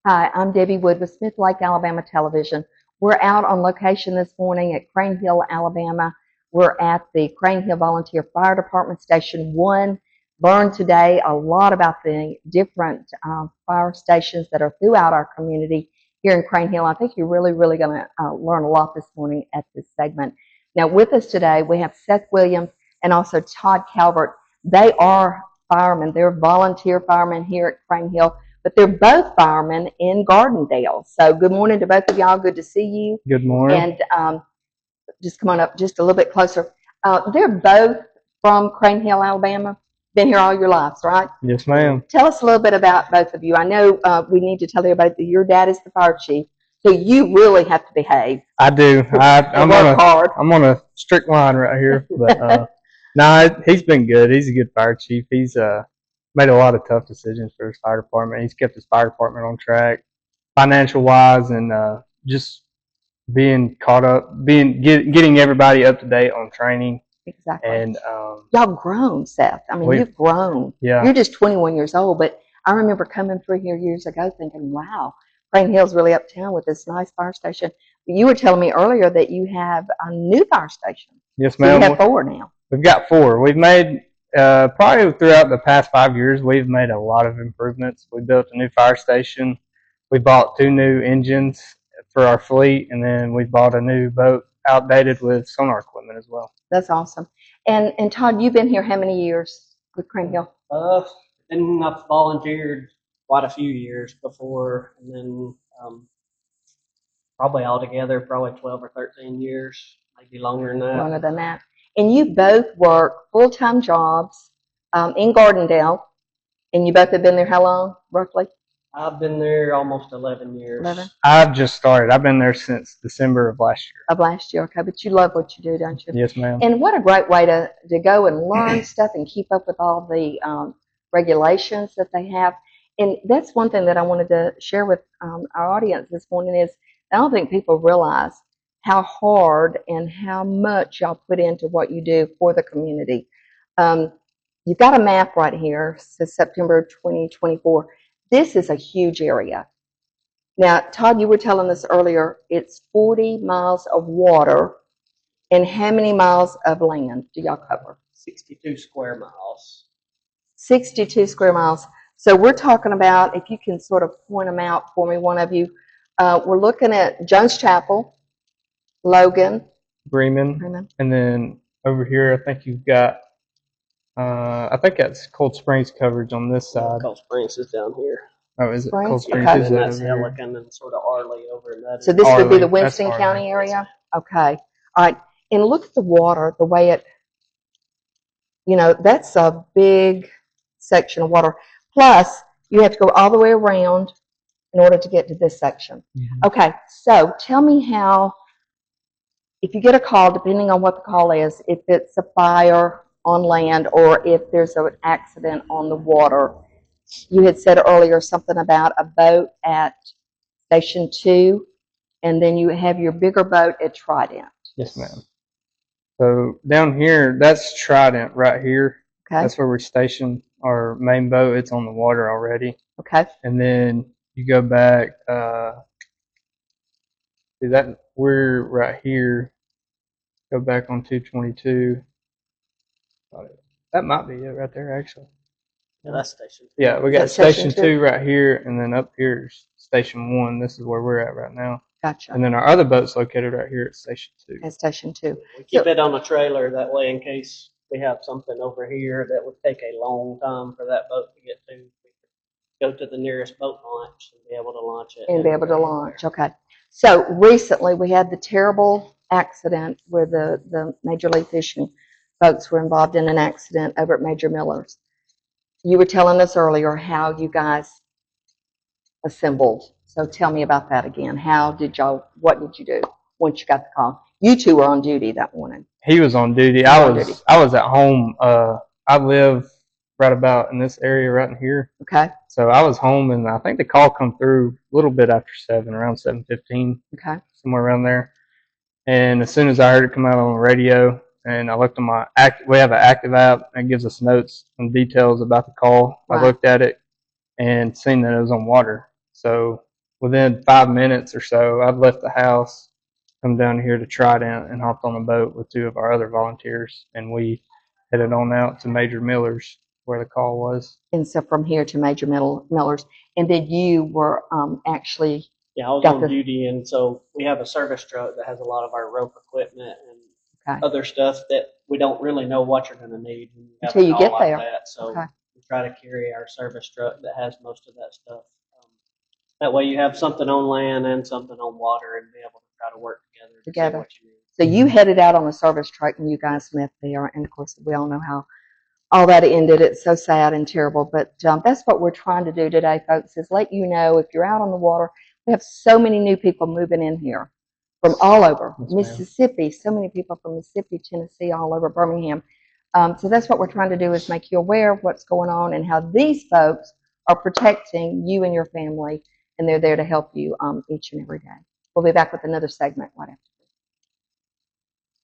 Hi, I'm Debbie Wood with Smith Lake, Alabama Television. We're out on location this morning at Crane Hill, Alabama. We're at the Crane Hill Volunteer Fire Department Station 1. Learned today a lot about the different fire stations that are throughout our community here in Crane Hill. I think you're really going to learn a lot this morning at this segment. Now, with us today, we have Seth Williams and also Todd Calvert. They are firemen. They're volunteer firemen here at Crane Hill, but they're both firemen in Gardendale. So good morning to both of y'all. Good to see you. Good morning. And just come on up just a little bit closer. They're both from Crane Hill, Alabama. Been here all your lives, right? Yes, ma'am. Tell us a little bit about both of you. I know we need to tell everybody that your dad is the fire chief, so you really have to behave. I do. I'm work hard. I'm on a strict line right here, but he's been good. He's a good fire chief. He's made a lot of tough decisions for his fire department. He's kept his fire department on track, financial wise, and just being caught up, getting everybody up to date on training. Exactly. And y'all grown, Seth. I mean, you've grown. Yeah. You're just 21 years old, but I remember coming through here years ago thinking, wow, Crane Hill's really uptown with this nice fire station. You were telling me earlier that you have a new fire station. Yes, ma'am. So you have 4 now. We've got 4. We've made, probably throughout the past 5 years, we've made a lot of improvements. We built a new fire station. We bought 2 new engines for our fleet, and then we bought a new boat outdated with sonar equipment as well. That's awesome. And Todd, you've been here how many years with Crane Hill? I've volunteered quite a few years before, and then probably altogether, 12 or 13 years, maybe longer than that. Longer than that. And you both work full-time jobs in Gardendale, and you both have been there how long, roughly? I've been there almost 11 years. 11? I've just started. I've been there since December of last year. Of last year, okay. But you love what you do, don't you? Yes, ma'am. And what a great way to go and learn stuff and keep up with all the regulations that they have. And that's one thing that I wanted to share with our audience this morning is I don't think people realize how hard and how much y'all put into what you do for the community. You've got a map right here, says September 2024. This is a huge area. Now, Todd, you were telling us earlier, it's 40 miles of water, and how many miles of land do y'all cover? 62 square miles. 62 square miles. So we're talking about, if you can sort of point them out for me, one of you, we're looking at Jones Chapel, Logan, Bremen, and then over here, I think you've got, I think that's Cold Springs coverage on this side. Cold Springs is down here. Oh, is it Springs? Cold Springs? Okay. Is and that's Helican and sort of Arley over in that. So this Arley. would be the Winston That's County Arley. area? Okay. All right. And look at the water, the way it, you know, that's a big section of water. Plus, you have to go all the way around in order to get to this section. Mm-hmm. Okay. So tell me how, if you get a call, depending on what the call is, if it's a fire on land or if there's an accident on the water. You had said earlier something about a boat at Station 2, and then you have your bigger boat at Trident. Yes, ma'am. So down here, that's Trident right here. Okay. That's where we station our main boat. It's on the water already. Okay. And then you go back, see that we're right here. Go back on 222. That might be it right there, actually. Yeah, that's Station 2. Yeah, we got That's Station Station 2 right here, and then up here is Station 1. This is where we're at right now. Gotcha. And then our other boat's located right here at Station 2. At Station 2. We keep it on a trailer that way in case we have something over here that would take a long time for that boat to get to. We could go to the nearest boat launch and be able to launch it. And be able to launch. Okay. So recently we had the terrible accident where the Major League Fishing folks were involved in an accident over at Major Miller's. You were telling us earlier how you guys assembled. So tell me about that again. What did you do once you got the call? You two were on duty that morning. He was on duty. I was at home. I live right about in this area right in here. Okay. So I was home, and I think the call come through a little bit after 7, around 7:15. Okay. Somewhere around there. And as soon as I heard it come out on the radio, and I looked on we have an active app that gives us notes and details about the call. Right. I looked at it, and seen that it was on water. So within 5 minutes or so, I'd left the house, come down here to Trident, and hopped on a boat with two of our other volunteers, and we headed on out to Major Miller's where the call was. And so from here to Major Miller's, and then you were actually Yeah, I was got on the duty, and so we have a service truck that has a lot of our rope equipment and okay other stuff that we don't really know what you're going to need when you have until a you call get like there. that. So Okay, we try to carry our service truck that has most of that stuff. That way you have something on land and something on water and be able to try to work together to see what you need. so you headed out on the service truck and you guys met there, and of course we all know how all that ended. It's so sad and terrible, but that's what we're trying to do today, folks, is let you know if you're out on the water. We have so many new people moving in here from all over Yes, ma'am. Mississippi, so many people from Mississippi, Tennessee, all over Birmingham. So that's what we're trying to do, is make you aware of what's going on and how these folks are protecting you and your family, and they're there to help you each and every day. We'll be back with another segment right after.